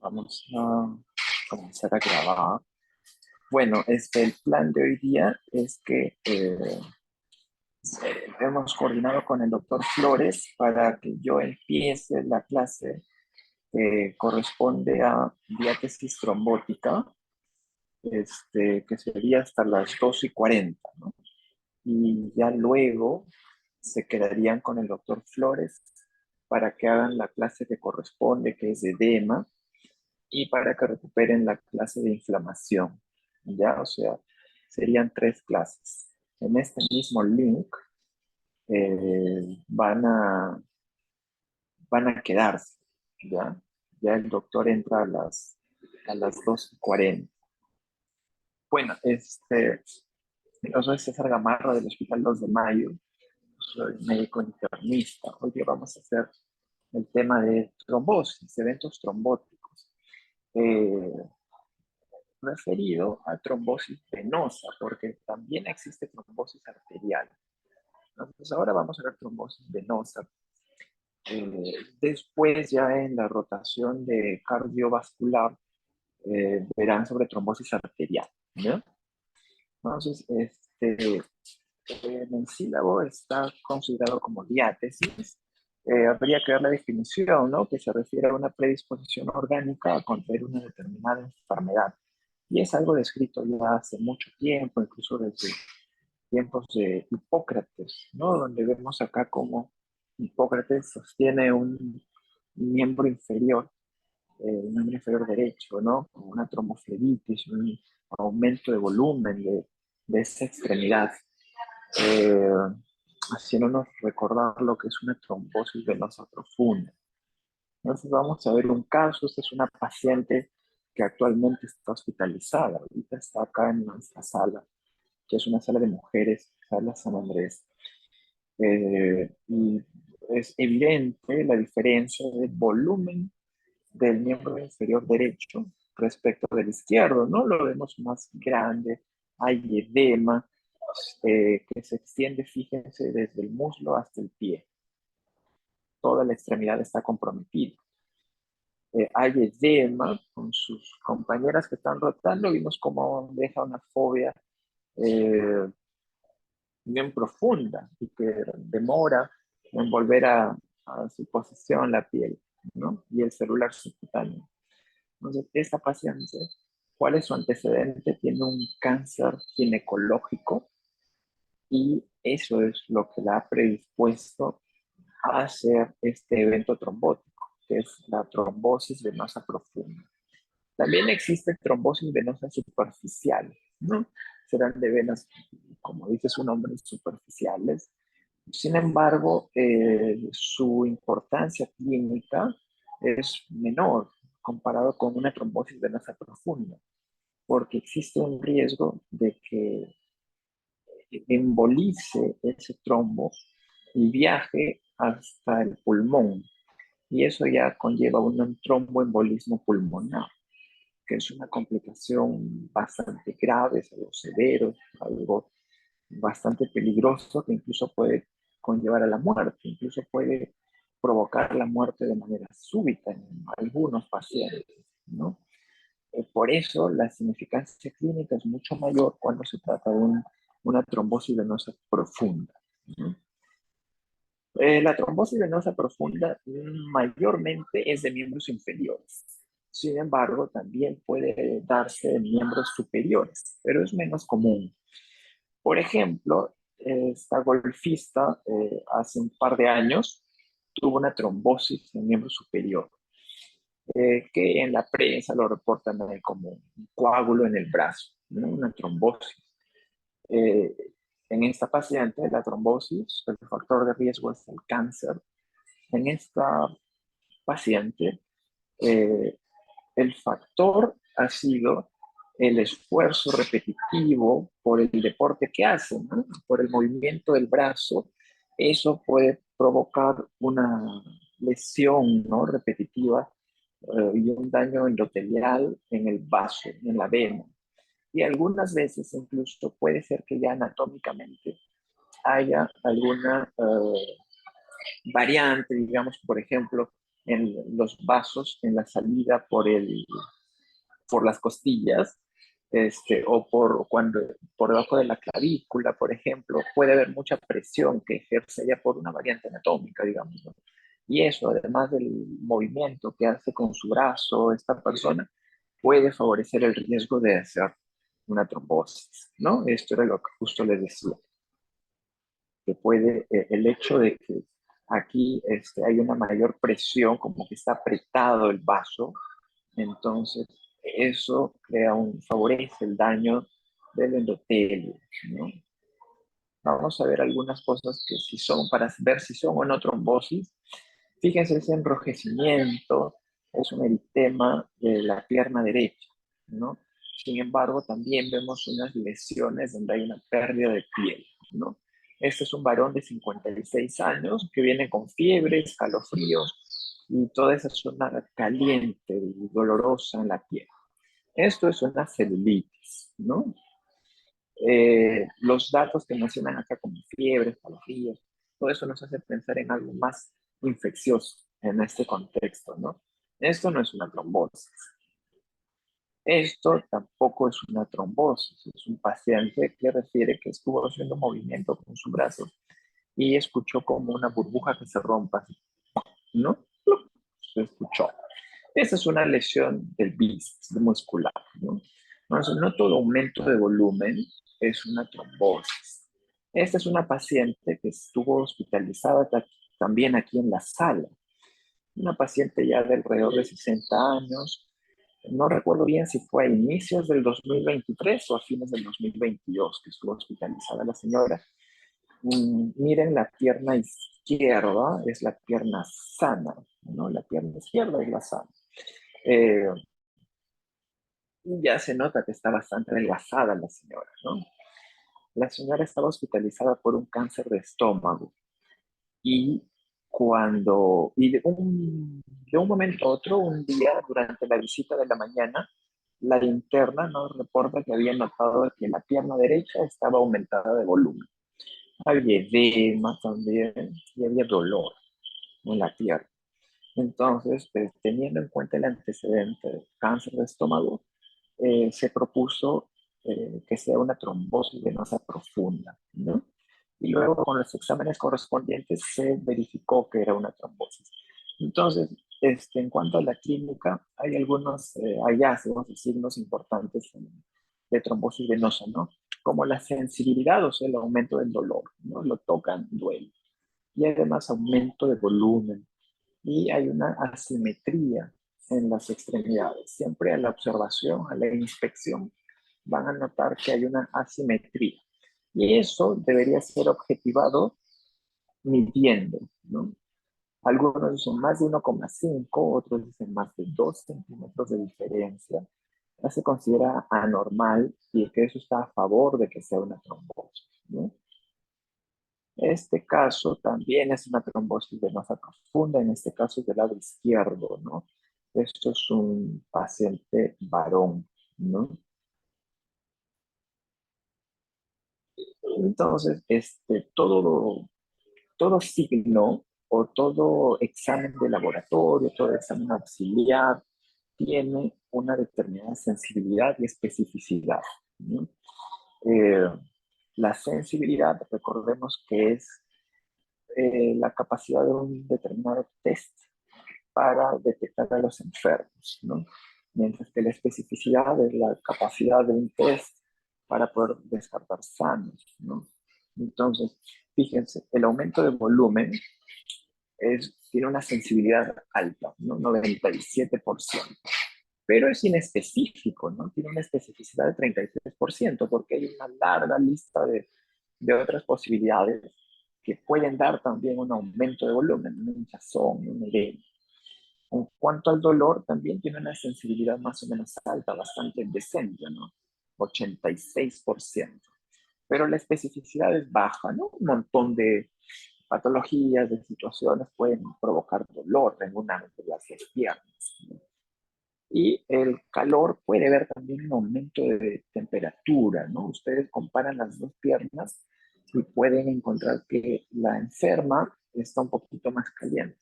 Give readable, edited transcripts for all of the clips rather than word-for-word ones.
Vamos a comenzar a grabar. Bueno, el plan de hoy día es que hemos coordinado con el doctor Flores para que yo empiece la clase que corresponde a diátesis trombótica, que sería hasta las 2:40, ¿no? Y ya luego se quedarían con el doctor Flores para que hagan la clase que corresponde, que es de edema, y para que recuperen la clase de inflamación, ¿ya? O sea, serían 3 clases. En este mismo link van a quedarse, ¿ya? Ya el doctor entra a las 2:40. Bueno, yo soy César Gamarra del Hospital 2 de Mayo, soy médico internista. Hoy día vamos a hacer el tema de trombosis, eventos trombóticos. Eh, Referido a trombosis venosa, porque también existe trombosis arterial. Entonces ahora vamos a ver trombosis venosa. Después ya en la rotación de cardiovascular verán sobre trombosis arterial, ¿no? Entonces, en el sílabo está considerado como diátesis. Habría que dar la definición, ¿no? Que se refiere a una predisposición orgánica a contraer una determinada enfermedad. Y es algo descrito ya hace mucho tiempo, incluso desde tiempos de Hipócrates, ¿no? Donde vemos acá como Hipócrates sostiene un miembro inferior derecho, ¿no? Con una tromboflebitis, un aumento de volumen de esa extremidad, eh, haciéndonos recordar lo que es una trombosis venosa profunda. Entonces vamos a ver un caso. Esta es una paciente que actualmente está hospitalizada. Ahorita está acá en nuestra sala, que es una sala de mujeres, sala San Andrés. Y es evidente la diferencia de volumen del miembro inferior derecho respecto del izquierdo, ¿no? Lo vemos más grande, hay edema, que se extiende, fíjense, desde el muslo hasta el pie. Toda la extremidad está comprometida. Hay edema con sus compañeras que están rotando. Vimos cómo deja una fobia eh, bien profunda y que demora en volver a su posición la piel, ¿no? Y el celular subcutáneo. Entonces, esta paciente, ¿cuál es su antecedente? Tiene un cáncer ginecológico y eso es lo que la ha predispuesto a hacer este evento trombótico, que es la trombosis venosa profunda. También existe trombosis venosa superficial, ¿no? Serán de venas, como dice su nombre, superficiales. Sin embargo, su importancia clínica es menor comparado con una trombosis venosa profunda, porque existe un riesgo de que embolice ese trombo y viaje hasta el pulmón. Y eso ya conlleva un tromboembolismo pulmonar, que es una complicación bastante grave, es algo severo, algo bastante peligroso que incluso puede conllevar a la muerte, incluso puede provocar la muerte de manera súbita en algunos pacientes, ¿no? Por eso la significancia clínica es mucho mayor cuando se trata de una trombosis venosa profunda, ¿no? La trombosis venosa profunda mayormente es de miembros inferiores. Sin embargo, también puede darse en miembros superiores, pero es menos común. Por ejemplo, esta golfista hace un par de años tuvo una trombosis en miembro superior, que en la prensa lo reportan como un coágulo en el brazo, ¿no? Una trombosis. Eh, en esta paciente, la trombosis, el factor de riesgo es el cáncer. En esta paciente, eh, el factor ha sido el esfuerzo repetitivo por el deporte que hacen, ¿no? Por el movimiento del brazo. Eso puede provocar una lesión, ¿no? Repetitiva, y un daño endotelial en el vaso, en la vena. Y algunas veces incluso puede ser que ya anatómicamente haya alguna variante, digamos, por ejemplo, en los vasos en la salida por las costillas, o por debajo de la clavícula, por ejemplo, puede haber mucha presión que ejerce ya por una variante anatómica, digamos, ¿no? Y eso, además del movimiento que hace con su brazo esta persona, puede favorecer el riesgo de hacer una trombosis, ¿no? Esto era lo que justo les decía, que puede, el hecho de que aquí hay una mayor presión, como que está apretado el vaso, entonces eso favorece el daño del endotelio, ¿no? Vamos a ver algunas cosas que si son, para ver si son o no trombosis. Fíjense, ese enrojecimiento es un eritema de la pierna derecha, ¿no? Sin embargo, también vemos unas lesiones donde hay una pérdida de piel, ¿no? Este es un varón de 56 años que viene con fiebre, escalofríos y toda esa zona caliente y dolorosa en la piel. Esto es una celulitis, ¿no? Los datos que mencionan acá como fiebre, escalofríos, todo eso nos hace pensar en algo más infeccioso en este contexto, ¿no? Esto no es una trombosis. Esto tampoco es una trombosis. Es un paciente que refiere que estuvo haciendo movimiento con su brazo y escuchó como una burbuja que se rompa, ¿no? Se escuchó. Esa es una lesión del bíceps muscular, ¿no? Entonces, no todo aumento de volumen es una trombosis. Esta es una paciente que estuvo hospitalizada también aquí en la sala. Una paciente ya de alrededor de 60 años. No recuerdo bien si fue a inicios del 2023 o a fines del 2022 que estuvo hospitalizada la señora. Miren la pierna izquierda, es la pierna sana, ¿no? La pierna izquierda es la sana. Eh, ya se nota que está bastante adelgazada la señora, ¿no? La señora estaba hospitalizada por un cáncer de estómago y de un momento a otro, un día durante la visita de la mañana, la interna nos reporta que había notado que la pierna derecha estaba aumentada de volumen. Había edema también y había dolor en la pierna. Entonces, teniendo en cuenta el antecedente de cáncer de estómago, se propuso que sea una trombosis venosa profunda, ¿no? Y luego con los exámenes correspondientes se verificó que era una trombosis. Entonces, en cuanto a la clínica, hay algunos hallazgos y signos importantes de trombosis venosa, ¿no? Como la sensibilidad, o sea, el aumento del dolor, ¿no? Lo tocan, duele. Y además aumento de volumen, y hay una asimetría en las extremidades. Siempre a la observación, a la inspección, van a notar que hay una asimetría. Y eso debería ser objetivado midiendo, ¿no? Algunos dicen más de 1,5, otros dicen más de 2 centímetros de diferencia. Ya se considera anormal y que eso está a favor de que sea una trombosis, ¿no? Este caso también es una trombosis venosa profunda, en este caso es del lado izquierdo, ¿no? Esto es un paciente varón, ¿no? Entonces, todo signo o todo examen de laboratorio, todo examen auxiliar, tiene una determinada sensibilidad y especificidad, ¿no? Eh, la sensibilidad, recordemos que es la capacidad de un determinado test para detectar a los enfermos, ¿no? Mientras que la especificidad es la capacidad de un test para poder descartar sanos, ¿no? Entonces, fíjense, el aumento de volumen tiene una sensibilidad alta, ¿no? 97%, pero es inespecífico, ¿no? Tiene una especificidad de 33%, porque hay una larga lista de otras posibilidades que pueden dar también un aumento de volumen, una hinchazón, un edema. En cuanto al dolor, también tiene una sensibilidad más o menos alta, bastante decente, ¿no? 86%. Pero la especificidad es baja, ¿no? Un montón de patologías, de situaciones pueden provocar dolor en una de las dos piernas, ¿no? Y el calor puede ver también un aumento de temperatura, ¿no? Ustedes comparan las dos piernas y pueden encontrar que la enferma está un poquito más caliente.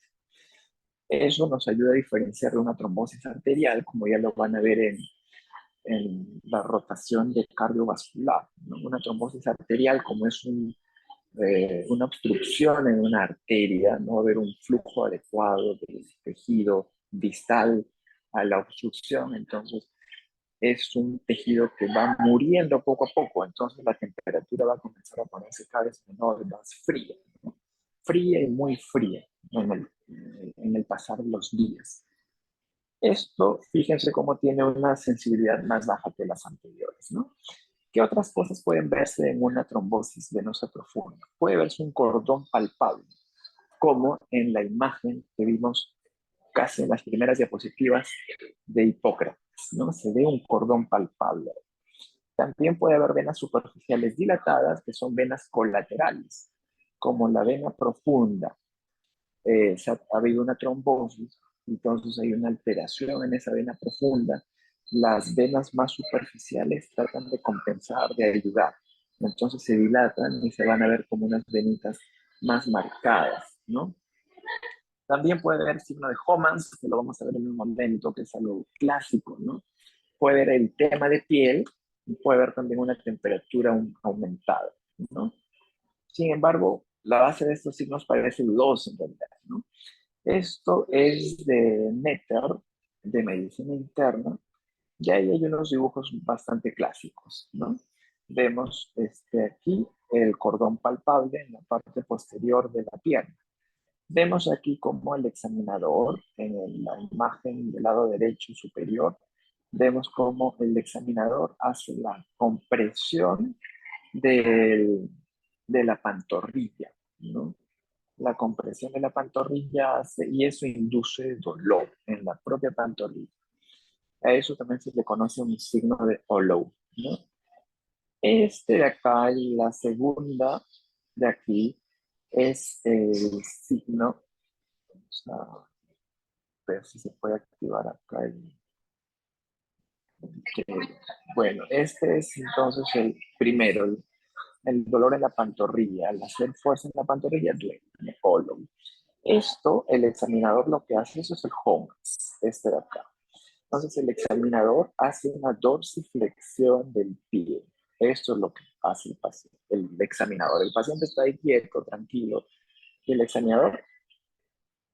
Eso nos ayuda a diferenciar de una trombosis arterial, como ya lo van a ver en la rotación de cardiovascular, ¿no? Una trombosis arterial, como es una obstrucción en una arteria, no va a haber un flujo adecuado del tejido distal a la obstrucción, entonces es un tejido que va muriendo poco a poco, entonces la temperatura va a comenzar a ponerse cada vez menor, más fría, ¿no? Fría y muy fría en el pasar de los días. Esto, fíjense cómo tiene una sensibilidad más baja que las anteriores, ¿no? ¿Qué otras cosas pueden verse en una trombosis venosa profunda? Puede verse un cordón palpable, como en la imagen que vimos casi en las primeras diapositivas de Hipócrates, ¿no? Se ve un cordón palpable. También puede haber venas superficiales dilatadas, que son venas colaterales, como la vena profunda. Ha habido una trombosis, entonces hay una alteración en esa vena profunda. Las venas más superficiales tratan de compensar, de ayudar. Entonces se dilatan y se van a ver como unas venitas más marcadas, ¿no? También puede haber signo de Homans, que lo vamos a ver en un momento, que es algo clásico, ¿no? Puede haber eritema de piel y puede haber también una temperatura aumentada, ¿no? Sin embargo, la base de estos signos parece dudosa en realidad, ¿no? Esto es de Netter, de medicina interna, y ahí hay unos dibujos bastante clásicos, ¿no? Vemos aquí el cordón palpable en la parte posterior de la pierna. Vemos aquí como el examinador, en la imagen del lado derecho superior, vemos como el examinador hace la compresión del, de la pantorrilla, ¿no? La compresión de la pantorrilla hace, y eso induce dolor en la propia pantorrilla. A eso también se le conoce un signo de Hollow, ¿no? Este de acá, la segunda de aquí, es el signo, vamos a ver si se puede activar acá bueno, este es entonces el primero, el dolor en la pantorrilla. Al hacer fuerza en la pantorrilla, duele, me hollow. Esto, el examinador lo que hace, eso es el HOMAS, este de acá. Entonces, el examinador hace una dorsiflexión del pie. Esto es lo que hace el paciente, el examinador. El paciente está ahí quieto, tranquilo, y el examinador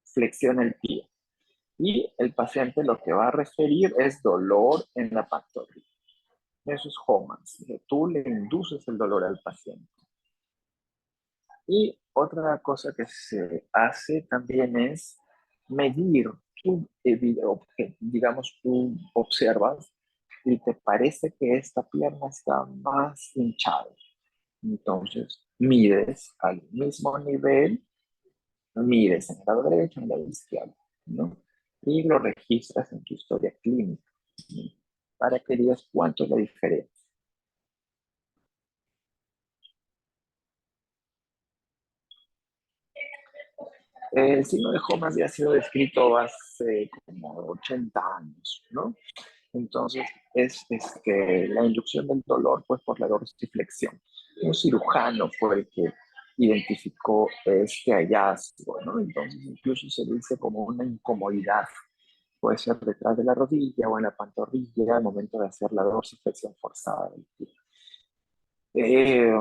flexiona el pie. Y el paciente lo que va a referir es dolor en la pantorrilla. Eso es HOMAS. Tú le induces el dolor al paciente. Y otra cosa que se hace también es medir. Tú, digamos, tú observas y te parece que esta pierna está más hinchada. Entonces, mides al mismo nivel, mides en el lado derecho, en el lado izquierdo, ¿no? Y lo registras en tu historia clínica, ¿no? Para que digas cuánto es la diferencia. El signo de Homas ya ha sido descrito hace como 80 años, ¿no? Entonces, es que la inducción del dolor, pues por la dorsiflexión. Un cirujano fue el que identificó este hallazgo, ¿no? Entonces, incluso se dice como una incomodidad. Puede ser detrás de la rodilla o en la pantorrilla al momento de hacer la dorsiflexión forzada del pie. Eh,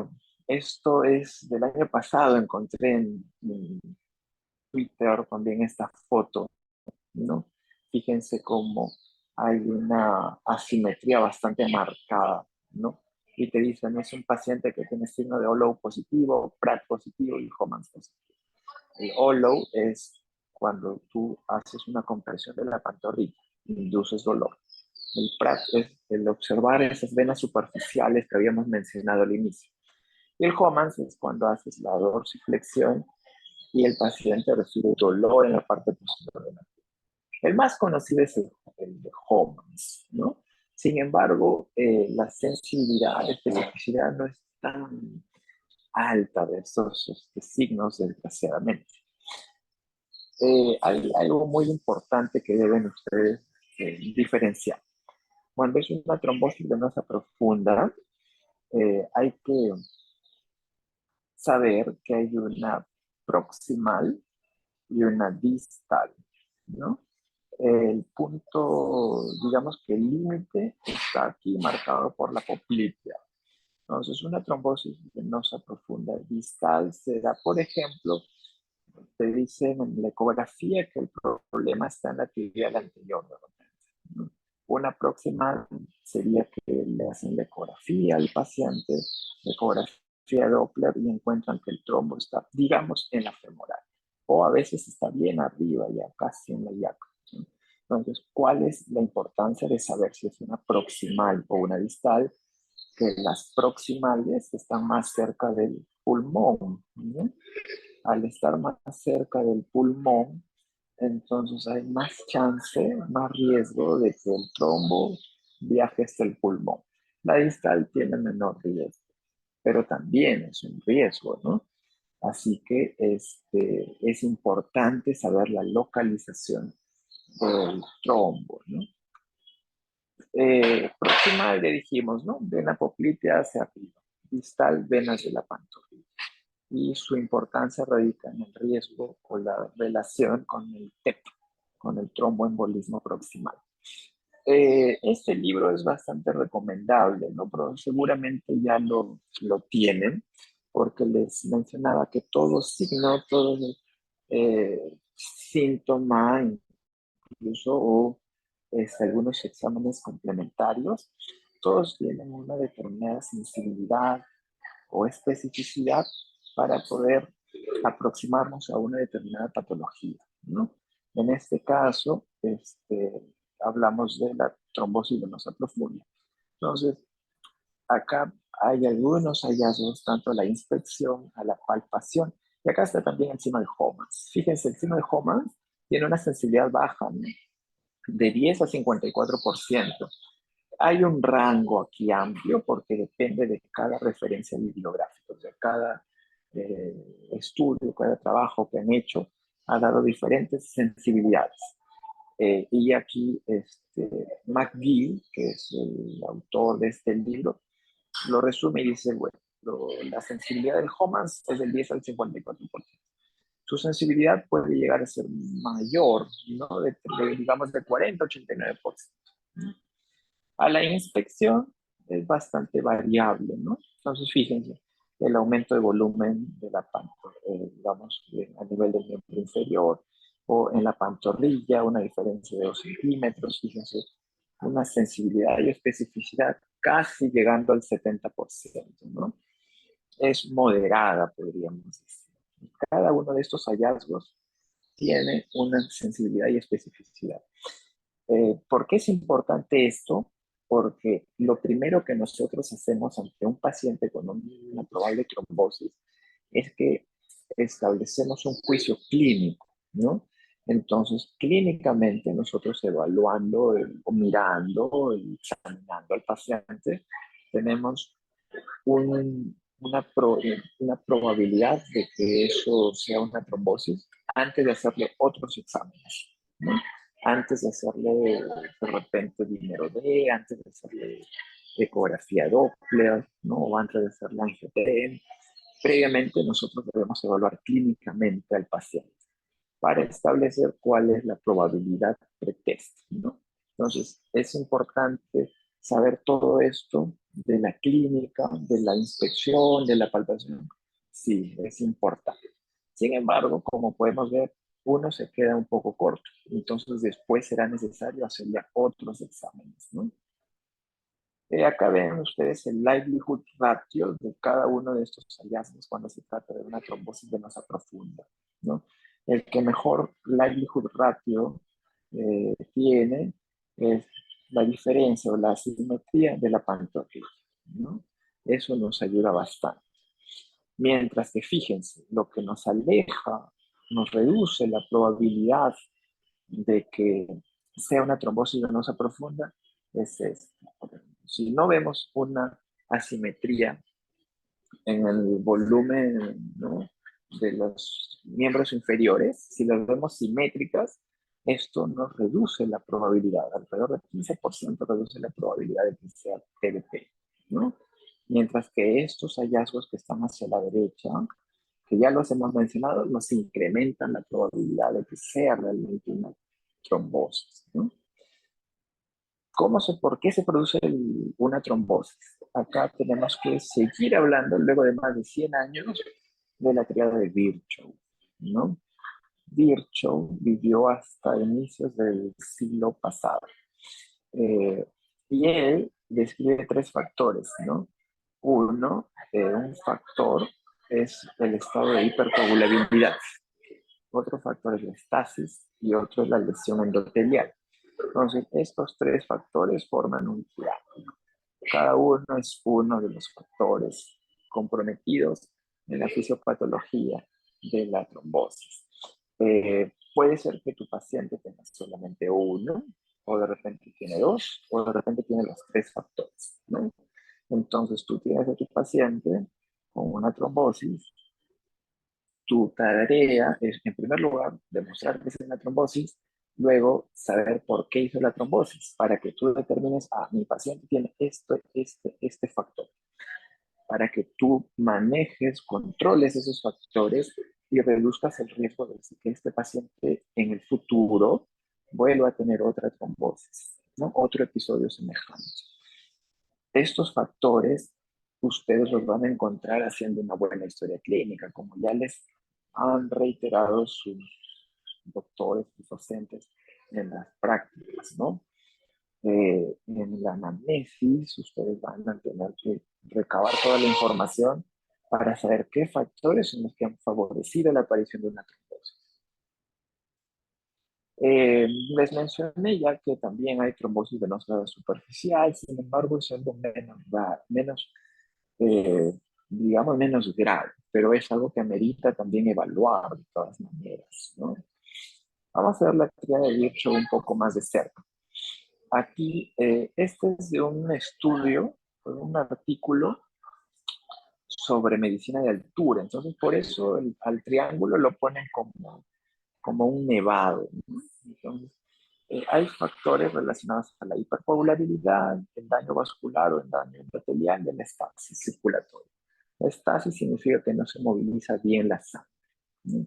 Esto es del año pasado, encontré en Twitter también esta foto, ¿no? Fíjense cómo hay una asimetría bastante marcada, ¿no? Y te dicen, es un paciente que tiene signo de Hollow positivo, Pratt positivo y Homans positivo. El Hollow es cuando tú haces una compresión de la pantorrilla, induces dolor. El Pratt es el observar esas venas superficiales que habíamos mencionado al inicio. Y el Homans es cuando haces la dorsiflexión y el paciente recibe dolor en la parte posterior de la pierna. El más conocido es el de Homans, ¿no? Sin embargo, la sensibilidad, la especificidad no es tan alta de estos signos, desgraciadamente. Hay algo muy importante que deben ustedes diferenciar. Cuando es una trombosis venosa profunda, hay que saber que hay una proximal y una distal. ¿no? El punto, digamos que el límite está aquí marcado por la poplitea. Entonces, una trombosis venosa profunda distal se da, por ejemplo, te dicen en la ecografía que el problema está en la tibial anterior, ¿no? Una próxima sería que le hacen la ecografía al paciente, la ecografía Doppler y encuentran que el trombo está, digamos, en la femoral. O a veces está bien arriba, ya casi en la yaca. ¿No? Entonces, ¿cuál es la importancia de saber si es una proximal o una distal? Que las proximales están más cerca del pulmón, ¿no? Al estar más cerca del pulmón, entonces hay más chance, más riesgo de que el trombo viaje hasta el pulmón. La distal tiene menor riesgo, pero también es un riesgo, ¿no? Así que es importante saber la localización del trombo, ¿no? Proximal le dijimos, ¿no? Vena poplitea hacia arriba, distal venas de la pantorrilla. Y su importancia radica en el riesgo o la relación con el TEP, con el tromboembolismo proximal. Este libro es bastante recomendable, ¿no? Pero seguramente ya lo tienen, porque les mencionaba que todo signo, todo síntoma, incluso o algunos exámenes complementarios, todos tienen una determinada sensibilidad o especificidad para poder aproximarnos a una determinada patología, ¿no? En este caso, hablamos de la trombosis venosa profunda. Entonces, acá hay algunos hallazgos, tanto a la inspección, a la palpación, y acá está también el signo de Homans. Fíjense, el signo de Homans tiene una sensibilidad baja, ¿no? De 10 a 54%. Hay un rango aquí amplio porque depende de cada referencia bibliográfica, de cada estudio, cada trabajo que han hecho, ha dado diferentes sensibilidades. Y aquí McGill, que es el autor de este libro, lo resume y dice, bueno, la sensibilidad del Homans es del 10 al 54%. Su sensibilidad puede llegar a ser mayor, ¿no? Digamos de 40 a 89%. ¿No? A la inspección es bastante variable, ¿no? Entonces, fíjense, el aumento de volumen de la pantorrilla, digamos, a nivel del miembro inferior, o en la pantorrilla, una diferencia de 2 centímetros, fíjense, una sensibilidad y especificidad casi llegando al 70%, ¿no? Es moderada, podríamos decir. Cada uno de estos hallazgos tiene una sensibilidad y especificidad. ¿Por qué es importante esto? Porque lo primero que nosotros hacemos ante un paciente con una probable trombosis es que establecemos un juicio clínico, ¿no? Entonces, clínicamente nosotros evaluando o mirando y examinando al paciente, tenemos una probabilidad de que eso sea una trombosis antes de hacerle otros exámenes, ¿no? Antes de hacerle de repente dinero D, antes de hacerle ecografía Doppler, ¿no? O antes de hacerle angioTM. Previamente nosotros debemos evaluar clínicamente al paciente para establecer cuál es la probabilidad pretest, ¿no? Entonces, es importante saber todo esto de la clínica, de la inspección, de la palpación. Sí, es importante. Sin embargo, como podemos ver, uno se queda un poco corto. Entonces, después será necesario hacer ya otros exámenes, ¿no? Acá ven ustedes el livelihood ratio de cada uno de estos hallazgos cuando se trata de una trombosis venosa profunda, ¿no? El que mejor livelihood ratio tiene es la diferencia o la asimetría de la pantorrilla, ¿no? Eso nos ayuda bastante. Mientras que fíjense, lo que nos aleja, nos reduce la probabilidad de que sea una trombosis venosa profunda es esto. Si no vemos una asimetría en el volumen, ¿no? de los miembros inferiores, si las vemos simétricas, esto nos reduce la probabilidad, alrededor del 15% reduce la probabilidad de que sea TDP, ¿no? Mientras que estos hallazgos que están hacia la derecha, que ya los hemos mencionado, nos incrementan la probabilidad de que sea realmente una trombosis, ¿no? ¿Por qué se produce una trombosis? Acá tenemos que seguir hablando, luego de más de 100 años, de la triada de Virchow, ¿no? Virchow vivió hasta inicios del siglo pasado. Eh, y él describe tres factores, ¿no? Uno, un factor es el estado de hipercoagulabilidad. Otro factor es la estasis y otro es la lesión endotelial. Entonces, estos tres factores forman un triángulo. Cada uno es uno de los factores comprometidos en la fisiopatología de la trombosis. Puede ser que tu paciente tenga solamente uno, o de repente tiene dos, o de repente tiene los tres factores, ¿no? Entonces, tú tienes a tu paciente con una trombosis. Tu tarea es, en primer lugar, demostrar que es una trombosis, luego saber por qué hizo la trombosis, para que tú determines, mi paciente tiene este factor, para que tú manejes, controles esos factores y reduzcas el riesgo de que este paciente en el futuro vuelva a tener otra trombosis, ¿no? Otro episodio semejante. Estos factores ustedes los van a encontrar haciendo una buena historia clínica, como ya les han reiterado sus doctores, sus docentes en las prácticas, ¿no? En la anamnesis ustedes van a tener que recabar toda la información para saber qué factores son los que han favorecido la aparición de una trombosis. Les mencioné ya que también hay trombosis venosa superficial, sin embargo es algo menos digamos, menos grave, pero es algo que amerita también evaluar de todas maneras, ¿no? Vamos a ver la teoría de Virchow un poco más de cerca. Aquí, este es de un estudio, un artículo sobre medicina de altura, entonces por eso al triángulo lo ponen como un nevado, ¿no? Entonces, hay factores relacionados a la hipercoagulabilidad, el daño vascular o el daño endotelial de la estasis circulatoria. La estasis significa que no se moviliza bien la sangre, ¿no?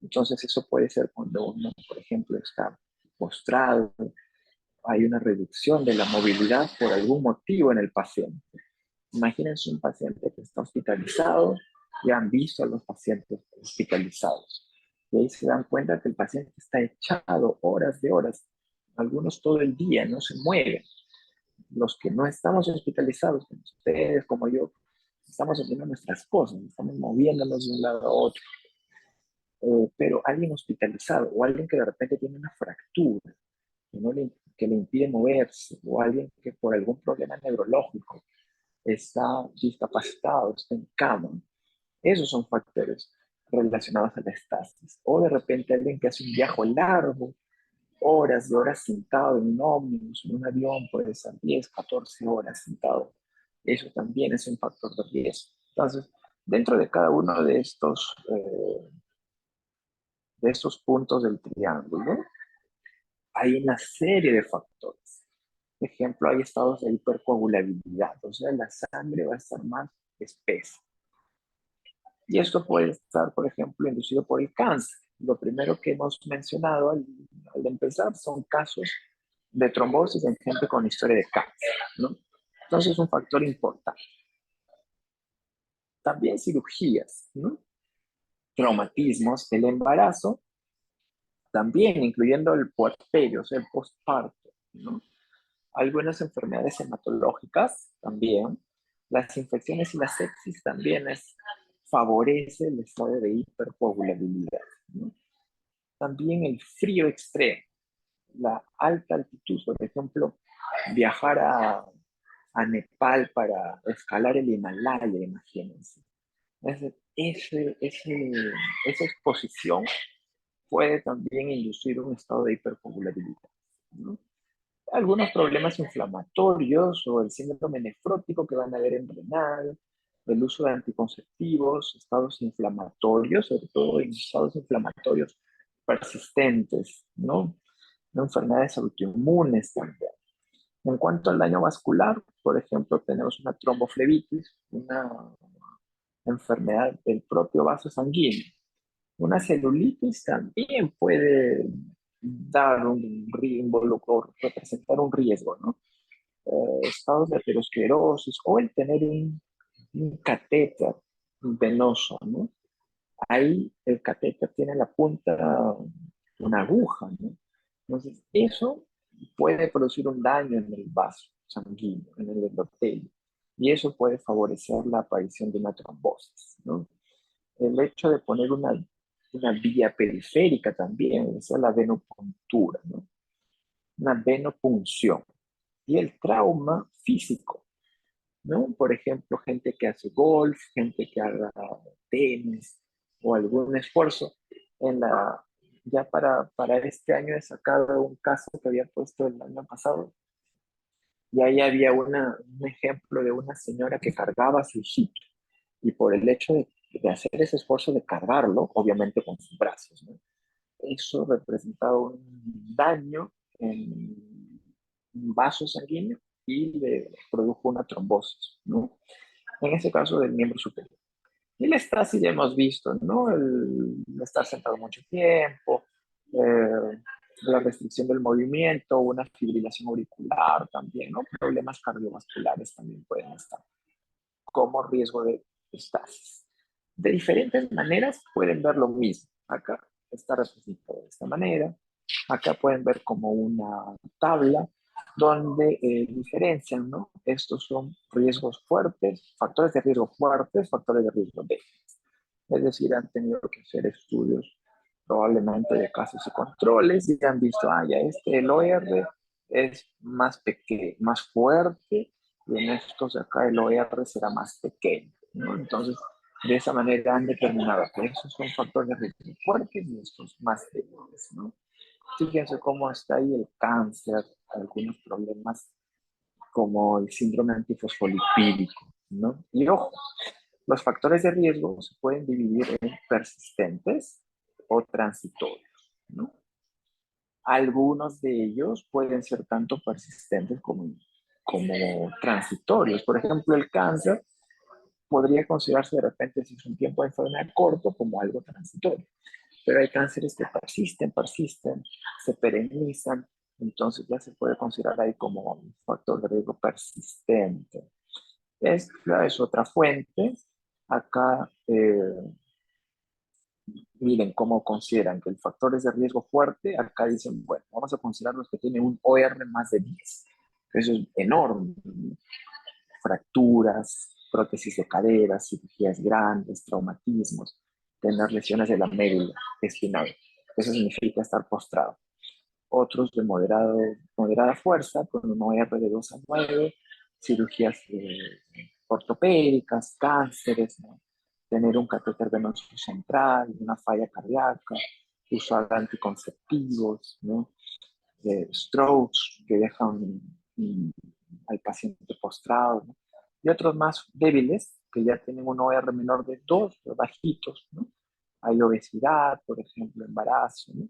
Entonces eso puede ser cuando uno, por ejemplo, está postrado, hay una reducción de la movilidad por algún motivo en el paciente. Imagínense un paciente que está hospitalizado, ya han visto a los pacientes hospitalizados. Y ahí se dan cuenta que el paciente está echado horas de horas, algunos todo el día, no se mueven. Los que no estamos hospitalizados, como ustedes, como yo, estamos haciendo nuestras cosas, estamos moviéndonos de un lado a otro. Pero alguien hospitalizado o alguien que de repente tiene una fractura que le impide moverse, o alguien que por algún problema neurológico está discapacitado, está en cama, esos son factores relacionados a la estasis. O de repente alguien que hace un viaje largo, horas y horas sentado en un ómnibus, en un avión, puede estar 10, 14 horas sentado. Eso también es un factor de riesgo. Entonces, dentro de cada uno de estos puntos del triángulo, hay una serie de factores. Por ejemplo, hay estados de hipercoagulabilidad, o sea, la sangre va a estar más espesa. Y esto puede estar, por ejemplo, inducido por el cáncer. Lo primero que hemos mencionado al empezar son casos de trombosis en gente con historia de cáncer, ¿no? Entonces es un factor importante. También cirugías, ¿no? Traumatismos, el embarazo, también incluyendo el puerperio, o sea, el postparto, ¿no? Algunas enfermedades hematológicas también. Las infecciones y la sepsis también favorece el estado de hipercoagulabilidad, ¿no? También el frío extremo, la alta altitud, por ejemplo, viajar a Nepal para escalar el Himalaya, imagínense. Esa exposición puede también inducir un estado de hipercoagulabilidad, ¿no? Algunos problemas inflamatorios o el síndrome nefrótico que van a haber en renal, el uso de anticonceptivos, estados inflamatorios, sobre todo en estados inflamatorios persistentes, ¿no? Enfermedades autoinmunes también. En cuanto al daño vascular, por ejemplo, tenemos una tromboflebitis, una enfermedad del propio vaso sanguíneo. Una celulitis también puede dar involucro, representar un riesgo, ¿no? Estados de aterosclerosis o el tener un catéter venoso, ¿no? Ahí el catéter tiene la punta una aguja, ¿no? Entonces, eso puede producir un daño en el vaso sanguíneo, en el endotelio, y eso puede favorecer la aparición de una trombosis, ¿no? El hecho de poner una vía periférica también, esa es la venopuntura, ¿no? Una venopunción. Y el trauma físico, ¿no? Por ejemplo, gente que hace golf, gente que haga tenis o algún esfuerzo. Ya para este año he sacado un caso que había puesto el año pasado, y ahí había un ejemplo de una señora que cargaba a su hijito, y por el hecho de hacer ese esfuerzo de cargarlo, obviamente con sus brazos, ¿no? Eso representaba un daño en un vaso sanguíneo y le produjo una trombosis, ¿no? En ese caso del miembro superior. Y la estasis ya hemos visto, ¿no? El estar sentado mucho tiempo, la restricción del movimiento, una fibrilación auricular también, ¿no? Problemas cardiovasculares también pueden estar como riesgo de estasis. De diferentes maneras pueden ver lo mismo. Acá está representado de esta manera. Acá pueden ver como una tabla donde diferencian, ¿no? Estos son riesgos fuertes, factores de riesgo fuertes, factores de riesgo débiles. Es decir, han tenido que hacer estudios probablemente de casos y controles y han visto, ya el OR es más pequeño, más fuerte, y en estos de acá el OR será más pequeño, ¿no? Entonces, de esa manera han determinado que esos son factores de riesgo fuertes y estos más débiles, ¿no? Fíjense cómo está ahí el cáncer, algunos problemas como el síndrome antifosfolipídico, ¿no? Y ojo, los factores de riesgo se pueden dividir en persistentes o transitorios, ¿no? Algunos de ellos pueden ser tanto persistentes como transitorios. Por ejemplo, el cáncer podría considerarse de repente, si es un tiempo de enfermedad corto, como algo transitorio. Pero hay cánceres que persisten, se perennizan, entonces ya se puede considerar ahí como un factor de riesgo persistente. Esta es otra fuente. Acá, miren cómo consideran que el factor es de riesgo fuerte. Acá dicen, bueno, vamos a considerar los que tienen un OR más de 10. Eso es enorme. Fracturas, prótesis de caderas, cirugías grandes, traumatismos, tener lesiones de la médula espinal. Eso significa estar postrado. Otros de moderada fuerza, con un OR de 2 a 9, cirugías ortopédicas, cánceres, ¿no? Tener un catéter venoso central, una falla cardíaca, usar anticonceptivos, ¿no? Strokes que dejan al paciente postrado, ¿no? Y otros más débiles que ya tienen un OR menor de 2, bajitos, ¿no? Hay obesidad, por ejemplo, embarazo, ¿no?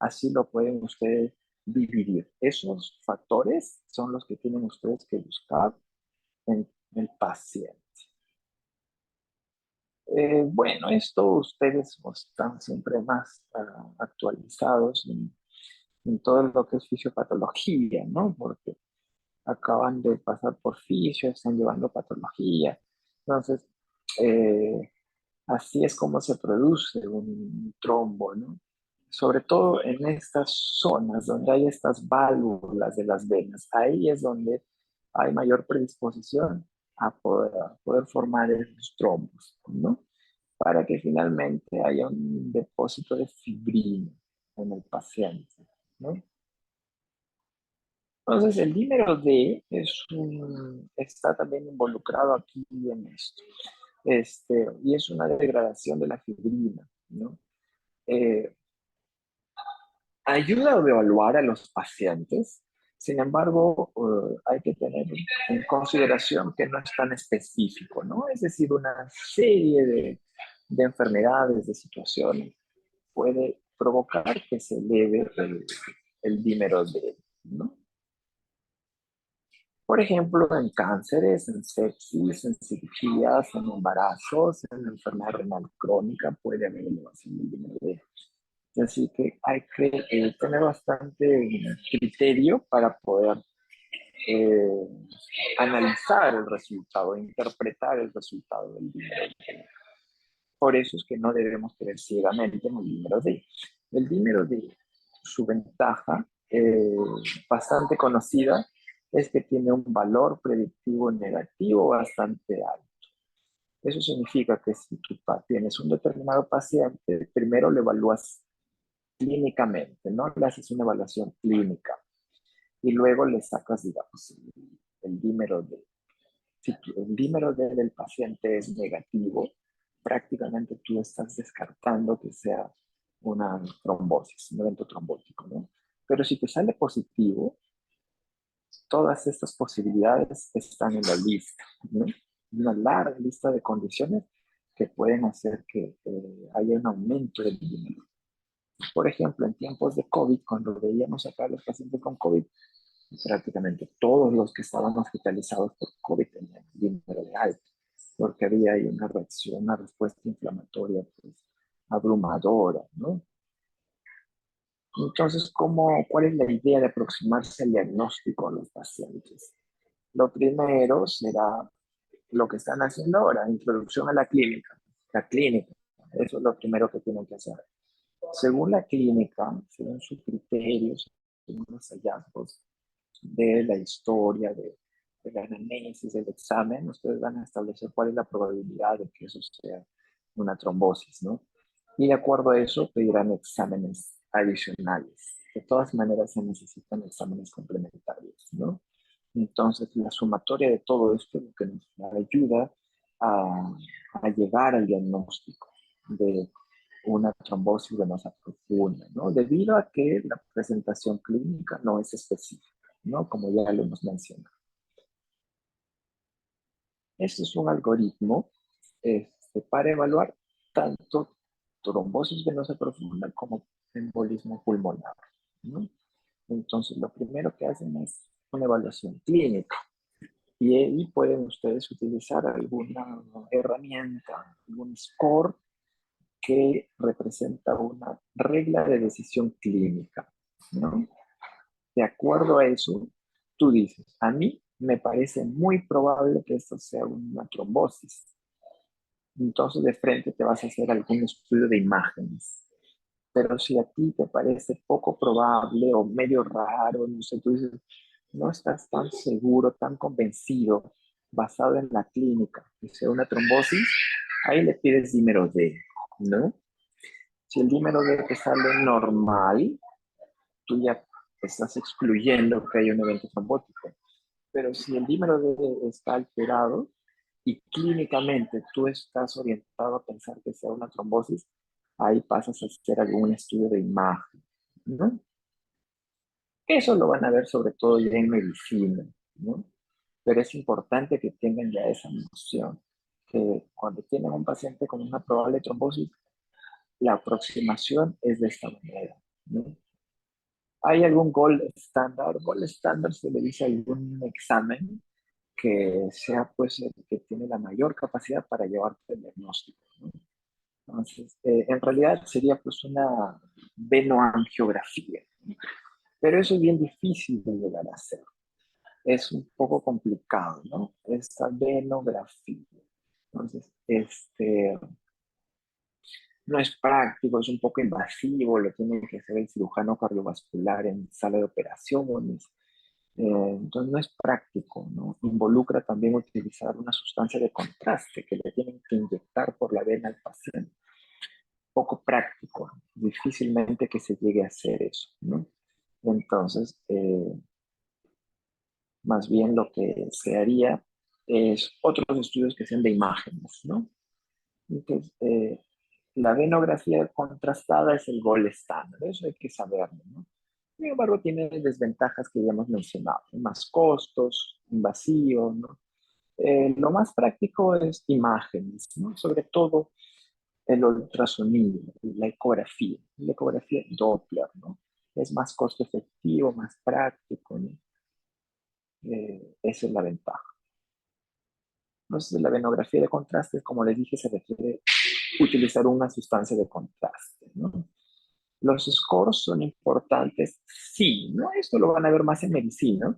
Así lo pueden ustedes dividir. Esos factores son los que tienen ustedes que buscar en el paciente. Bueno, esto ustedes están siempre más actualizados en todo lo que es fisiopatología, ¿no? Porque acaban de pasar por fisio, están llevando patología. Entonces, eh, así es como se produce un trombo, ¿no? Sobre todo en estas zonas donde hay estas válvulas de las venas. Ahí es donde hay mayor predisposición a poder formar esos trombos, ¿no? Para que finalmente haya un depósito de fibrina en el paciente, ¿no? Entonces, el dímero D está también involucrado aquí en esto. Y es una degradación de la fibrina, ¿no? Eh, Ayuda a evaluar a los pacientes, sin embargo, hay que tener en consideración que no es tan específico, ¿no? Es decir, una serie de enfermedades, de situaciones, puede provocar que se eleve el dímero D, ¿no? Por ejemplo, en cánceres, en sepsis, en cirugías, en embarazos, en enfermedad renal crónica puede haber elevación del dímero D. Así que hay que tener bastante criterio para poder eh, analizar el resultado, interpretar el resultado del dinero. Por eso es que no debemos creer ciegamente en el dinero D. El dinero D, su ventaja bastante conocida es que tiene un valor predictivo negativo bastante alto. Eso significa que si tú tienes un determinado paciente, primero lo evalúas clínicamente, ¿no? Le haces una evaluación clínica y luego le sacas, digamos, el dímero D. Si el dímero D del paciente es negativo, prácticamente tú estás descartando que sea una trombosis, un evento trombótico, ¿no? Pero si te sale positivo, todas estas posibilidades están en la lista, ¿no? Una larga lista de condiciones que pueden hacer que haya un aumento del dímero. Por ejemplo, en tiempos de COVID, cuando veíamos acá a los pacientes con COVID, prácticamente todos los que estaban hospitalizados por COVID tenían dímero de alto, porque había ahí una reacción, una respuesta inflamatoria pues, abrumadora, ¿no? Entonces, ¿cuál es la idea de aproximarse al diagnóstico a los pacientes? Lo primero será lo que están haciendo ahora, introducción a la clínica. La clínica, eso es lo primero que tienen que hacer. Según la clínica, según sus criterios, según los hallazgos de la historia, del análisis, del examen, ustedes van a establecer cuál es la probabilidad de que eso sea una trombosis, ¿no? Y de acuerdo a eso pedirán exámenes adicionales. De todas maneras se necesitan exámenes complementarios, ¿no? Entonces, la sumatoria de todo esto es lo que nos ayuda a, a llegar al diagnóstico de una trombosis venosa profunda, ¿no? Debido a que la presentación clínica no es específica, ¿no? Como ya lo hemos mencionado. Este es un algoritmo para evaluar tanto trombosis venosa profunda como embolismo pulmonar, ¿no? Entonces, lo primero que hacen es una evaluación clínica y ahí pueden ustedes utilizar alguna herramienta, algún score que representa una regla de decisión clínica, ¿no? De acuerdo a eso, tú dices, a mí me parece muy probable que esto sea una trombosis. Entonces de frente te vas a hacer algún estudio de imágenes. Pero si a ti te parece poco probable o medio raro, no sé, tú dices, no estás tan seguro, tan convencido, basado en la clínica, que sea una trombosis, ahí le pides dímero D, ¿no? Si el dímero D te sale normal, tú ya estás excluyendo que hay un evento trombótico. Pero si el dímero D está alterado y clínicamente tú estás orientado a pensar que sea una trombosis, ahí pasas a hacer algún estudio de imagen, ¿no? Eso lo van a ver sobre todo ya en medicina, ¿no? Pero es importante que tengan ya esa noción, que cuando tienen un paciente con una probable trombosis, la aproximación es de esta manera, ¿no? ¿Hay algún gold estándar? Gold estándar se le dice algún examen que sea pues el que tiene la mayor capacidad para llevarte el diagnóstico, ¿no? Entonces, en realidad sería pues una venoangiografía, ¿no? Pero eso es bien difícil de llegar a hacer. Es un poco complicado, ¿no? Esta venografía. Entonces, no es práctico, es un poco invasivo, lo tiene que hacer el cirujano cardiovascular en sala de operaciones. Entonces no es práctico, ¿no? Involucra también utilizar una sustancia de contraste que le tienen que inyectar por la vena al paciente. Poco práctico, difícilmente que se llegue a hacer eso, ¿no? Entonces, más bien lo que se haría es otros estudios que sean de imágenes, ¿no? Entonces, la venografía contrastada es el gol estándar, eso hay que saberlo, ¿no? Sin embargo, tiene desventajas que ya hemos mencionado, más costos, invasivo, ¿no? Lo más práctico es imágenes, ¿no? Sobre todo el ultrasonido, la ecografía Doppler, ¿no? Es más costo efectivo, más práctico, ¿no? Esa es la ventaja. Entonces, la venografía de contraste, como les dije, se refiere a utilizar una sustancia de contraste, ¿no? Los scores son importantes, sí, ¿no? Esto lo van a ver más en medicina,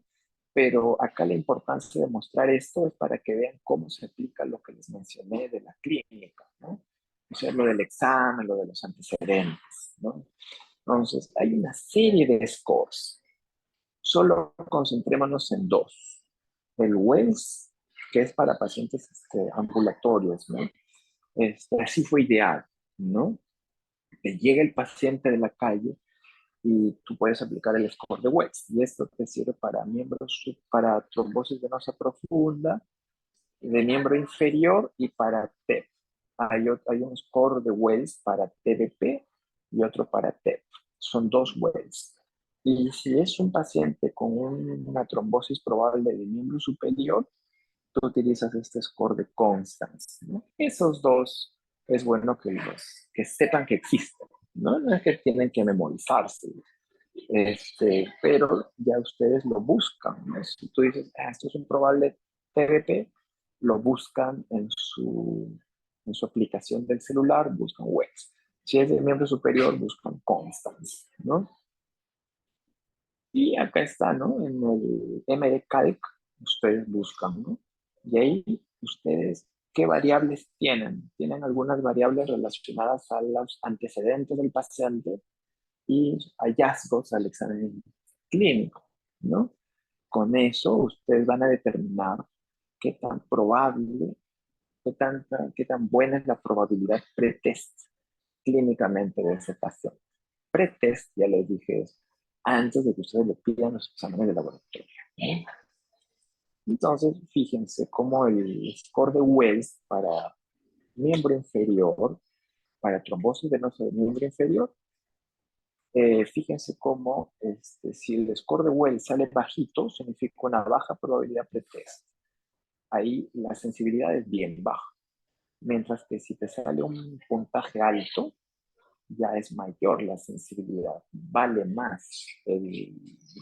pero acá la importancia de mostrar esto es para que vean cómo se aplica lo que les mencioné de la clínica, ¿no? O sea, lo del examen, lo de los antecedentes, ¿no? Entonces, hay una serie de scores. Solo concentrémonos en dos. El Wells, que es para pacientes ambulatorios, ¿no? Así fue ideal, ¿no? Te llega el paciente de la calle y tú puedes aplicar el score de Wells. Y esto te sirve para miembros, para trombosis venosa profunda, de miembro inferior y para TEP. Hay un score de Wells para TBP y otro para TEP. Son dos Wells. Y si es un paciente con una trombosis probable de miembro superior, tú utilizas este score de Constance, ¿no? Esos dos es bueno que sepan que existen, ¿no? No es que tienen que memorizarse, pero ya ustedes lo buscan, ¿no? Si tú dices, esto es un probable TBP, lo buscan en su aplicación del celular, buscan WEX. Si es de miembro superior, buscan Constance, ¿no? Y acá está, ¿no? En el MDCalc, ustedes buscan, ¿no? Y ahí ustedes, ¿qué variables tienen? Tienen algunas variables relacionadas a los antecedentes del paciente y hallazgos al examen clínico, ¿no? Con eso ustedes van a determinar qué tan probable, qué tan buena es la probabilidad pretest clínicamente de ese paciente. Pretest, ya les dije, es antes de que ustedes le pidan los exámenes de laboratorio, ¿no? Entonces, fíjense cómo el score de Wells para miembro inferior, para trombosis venosa de miembro inferior, fíjense cómo si el score de Wells sale bajito, significa una baja probabilidad pretest. Ahí la sensibilidad es bien baja. Mientras que si te sale un puntaje alto, ya es mayor la sensibilidad, vale más el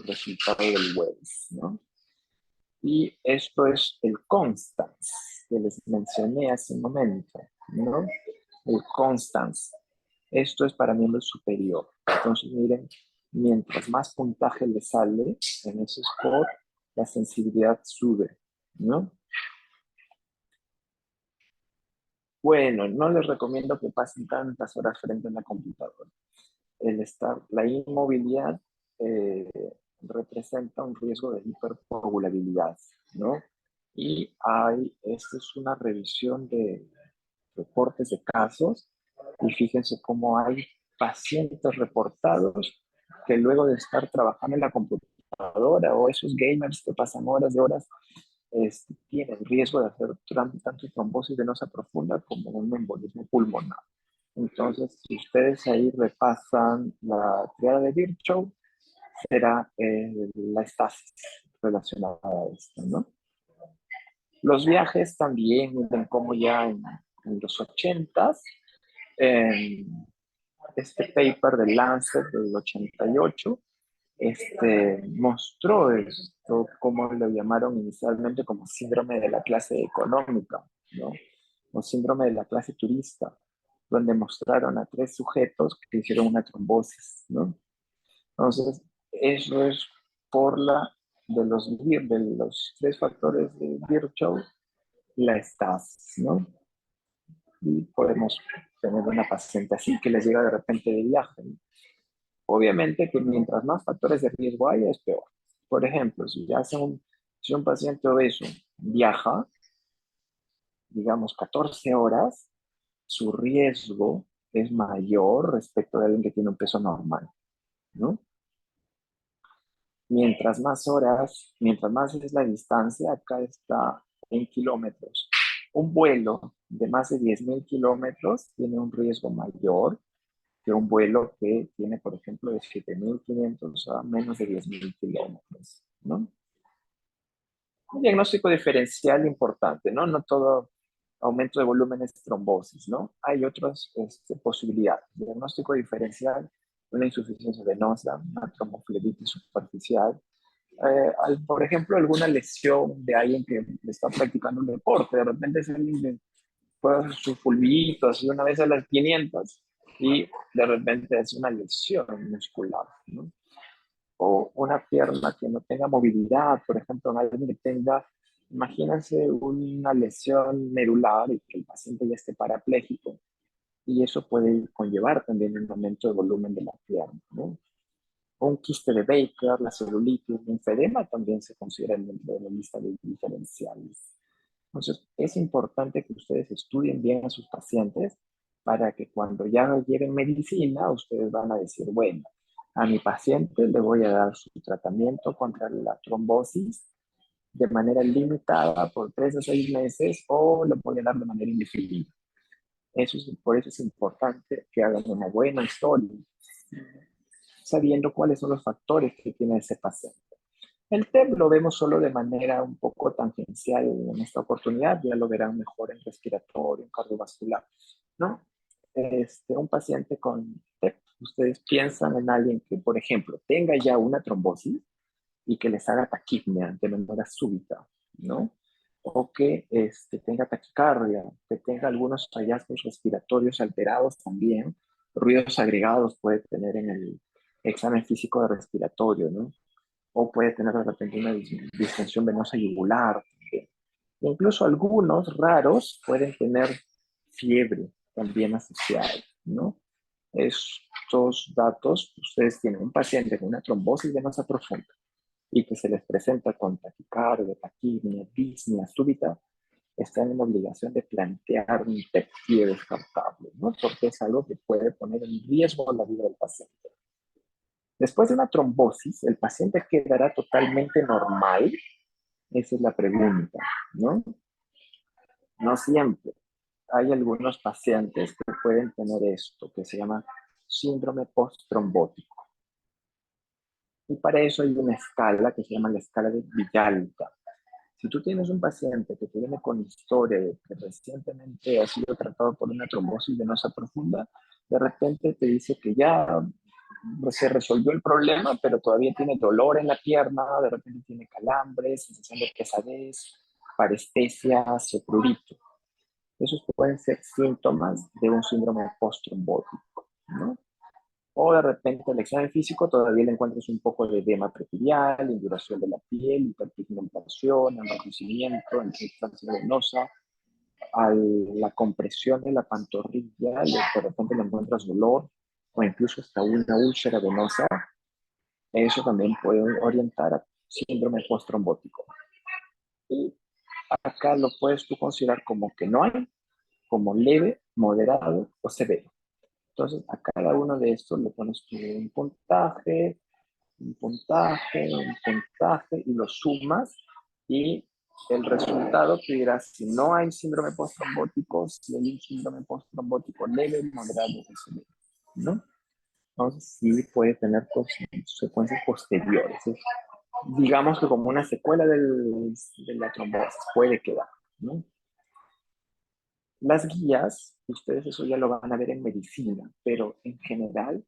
resultado del Wells, ¿no? Y esto es el Constance que les mencioné hace un momento, ¿no? El Constance. Esto es para miembro superior. Entonces, miren, mientras más puntaje le sale en ese score, la sensibilidad sube, ¿no? Bueno, no les recomiendo que pasen tantas horas frente a la computadora. La inmovilidad eh, representa un riesgo de hipercoagulabilidad, ¿no? Y esta es una revisión de reportes de casos y fíjense cómo hay pacientes reportados que luego de estar trabajando en la computadora o esos gamers que pasan horas y horas tienen riesgo de hacer tanto trombosis venosa profunda como un embolismo pulmonar. Entonces, si ustedes ahí repasan la triada de Virchow, será la estasis relacionada a esto, ¿no? Los viajes también, miren cómo ya en los 80s, este paper de Lancet del 88, mostró esto, como lo llamaron inicialmente como síndrome de la clase económica, ¿no? O síndrome de la clase turista, donde mostraron a tres sujetos que hicieron una trombosis, ¿no? Entonces, eso es por de los tres factores de Virchow, la estasis, ¿no? Y podemos tener una paciente así que les llega de repente de viaje, ¿no? Obviamente que mientras más factores de riesgo hay, es peor. Por ejemplo, si un paciente obeso viaja, digamos, 14 horas, su riesgo es mayor respecto de alguien que tiene un peso normal, ¿no? Mientras más es la distancia, acá está en kilómetros. Un vuelo de más de 10.000 kilómetros tiene un riesgo mayor que un vuelo que tiene, por ejemplo, de 7.500 a menos de 10.000 kilómetros, ¿no? Un diagnóstico diferencial importante, ¿no? No todo aumento de volumen es trombosis, ¿no? Hay otras posibilidades. Diagnóstico diferencial, una insuficiencia venosa, una tromboflebitis superficial, por ejemplo, alguna lesión de alguien que está practicando un deporte, de repente es alguien que puede hacer sus fulbitos y una vez a las 500 y de repente es una lesión muscular, ¿no? O una pierna que no tenga movilidad, por ejemplo, en alguien que tenga, imagínense una lesión medular y que el paciente ya esté parapléjico, y eso puede conllevar también un aumento de volumen de la pierna, ¿no? O un quiste de Baker, la celulitis, el linfedema también se considera dentro de la lista de diferenciales. Entonces, es importante que ustedes estudien bien a sus pacientes para que cuando ya no lleven medicina, ustedes van a decir, bueno, a mi paciente le voy a dar su tratamiento contra la trombosis de manera limitada por 3 a 6 meses o lo voy a dar de manera indefinida. Por eso es importante que hagan una buena historia, sabiendo cuáles son los factores que tiene ese paciente. El TEP lo vemos solo de manera un poco tangencial en esta oportunidad, ya lo verán mejor en respiratorio, en cardiovascular, ¿no? Un paciente con TEP, ustedes piensan en alguien que, por ejemplo, tenga ya una trombosis y que les haga taquipnea de manera súbita, ¿no? O que tenga taquicardia, que tenga algunos hallazgos respiratorios alterados también, ruidos agregados puede tener en el examen físico de respiratorio, ¿no? O puede tener de repente una distensión venosa yugular. Incluso algunos raros pueden tener fiebre también asociada, ¿no? Estos datos, ustedes tienen un paciente con una trombosis venosa profunda y que se les presenta con taquicardia, taquipnea, disnea súbita, están en obligación de plantear un PET descartable, ¿no? Porque es algo que puede poner en riesgo la vida del paciente. Después de una trombosis, ¿el paciente quedará totalmente normal? Esa es la pregunta, ¿no? No siempre. Hay algunos pacientes que pueden tener esto, que se llama síndrome post-trombótico. Y para eso hay una escala que se llama la escala de Villalta. Si tú tienes un paciente que te viene con historia de que recientemente ha sido tratado por una trombosis venosa profunda, de repente te dice que ya se resolvió el problema, pero todavía tiene dolor en la pierna, de repente tiene calambres, sensación de pesadez, parestesias o prurito. Esos pueden ser síntomas de un síndrome post-trombótico, ¿no? O de repente el examen físico todavía le encuentras un poco de edema pretibial, induración de la piel, hiperpigmentación, enrojecimiento, infiltración venosa. A la compresión de la pantorrilla, de repente le encuentras dolor o incluso hasta una úlcera venosa. Eso también puede orientar a síndrome post-trombótico. Y acá lo puedes tú considerar como que no hay, como leve, moderado o severo. Entonces, a cada uno de estos le pones tú un puntaje, un puntaje y lo sumas y el resultado te dirá si no hay síndrome post-trombótico, si hay un síndrome post-trombótico leve, moderado o severo, ¿no? Entonces sí puede tener consecuencias posteriores. Digamos que como una secuela de la trombosis puede quedar, ¿no? Las guías, ustedes eso ya lo van a ver en medicina, pero en general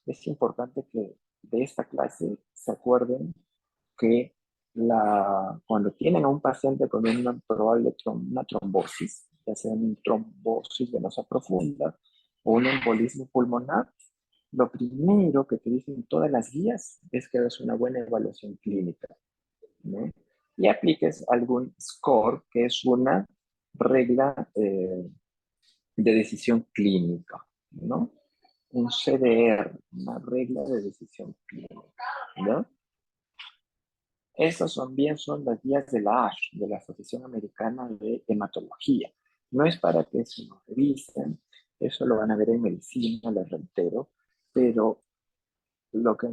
es importante que de esta clase se acuerden que cuando tienen a un paciente con una probable una trombosis, ya sea una trombosis venosa profunda o un embolismo pulmonar, lo primero que te dicen todas las guías es que hagas una buena evaluación clínica, ¿no? Y apliques algún score, que es una regla de decisión clínica, ¿no? Un CDR, una regla de decisión clínica, ¿no? Estas son las guías de la ASH, de la Asociación Americana de Hematología. No es para que se lo revisen, eso lo van a ver en medicina, les reitero, pero lo que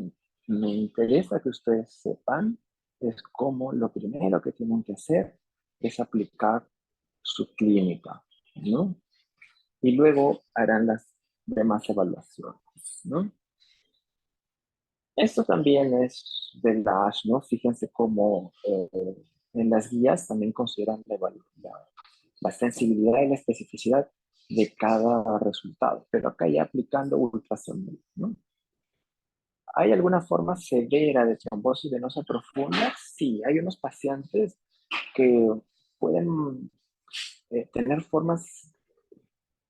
me interesa que ustedes sepan es cómo lo primero que tienen que hacer es aplicar su clínica, ¿no? Y luego harán las demás evaluaciones, ¿no? Esto también es de la ASH, ¿no? Fíjense cómo en las guías también consideran la sensibilidad y la especificidad de cada resultado, pero acá ya aplicando ultrasonido, ¿no? ¿Hay alguna forma severa de trombosis venosa profunda? Sí, hay unos pacientes que pueden tener formas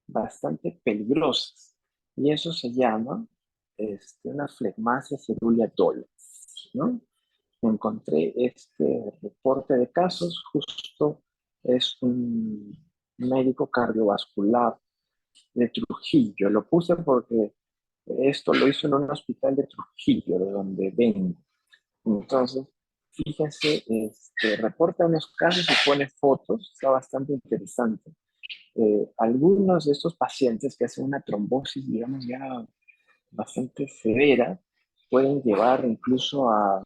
bastante peligrosas. Y eso se llama una flegmasia cerúlea dolens, ¿no? Encontré este reporte de casos, justo es un médico cardiovascular de Trujillo. Lo puse porque esto lo hizo en un hospital de Trujillo, de donde vengo. Entonces, fíjense, reporta unos casos y pone fotos, está bastante interesante. Algunos de estos pacientes que hacen una trombosis, digamos, ya bastante severa, pueden llevar incluso a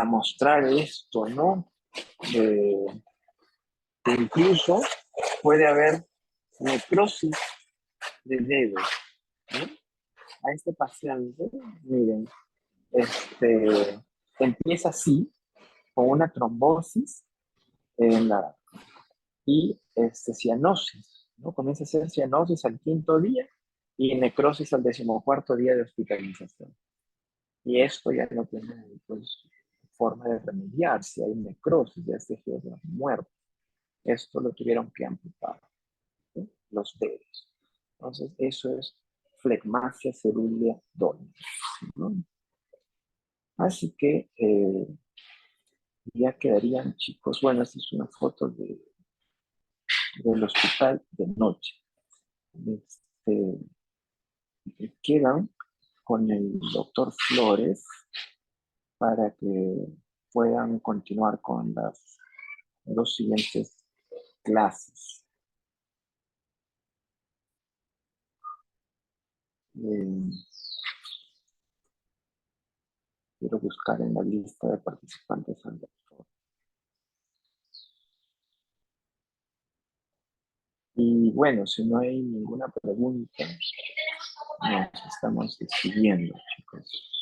mostrar esto, ¿no? Que incluso puede haber necrosis de dedos, ¿no? A este paciente, miren, empieza así, con una trombosis en la, y cianosis, ¿no? Comienza a ser cianosis al quinto día y necrosis al decimocuarto día de hospitalización. Y esto ya no tiene, pues, forma de remediar. Si hay necrosis, ya es tejido muerto. Esto lo tuvieron que amputar, ¿sí? Los dedos. Entonces, eso es flegmasia cerúlea dolens, ¿no? Así que ya quedarían, chicos. Bueno, esta es una foto del hospital de noche. Este, quedan con el doctor Flores para que puedan continuar con las dos siguientes clases. Eh, quiero buscar en la lista de participantes al doctor. Y bueno, si no hay ninguna pregunta, nos estamos despidiendo, chicos.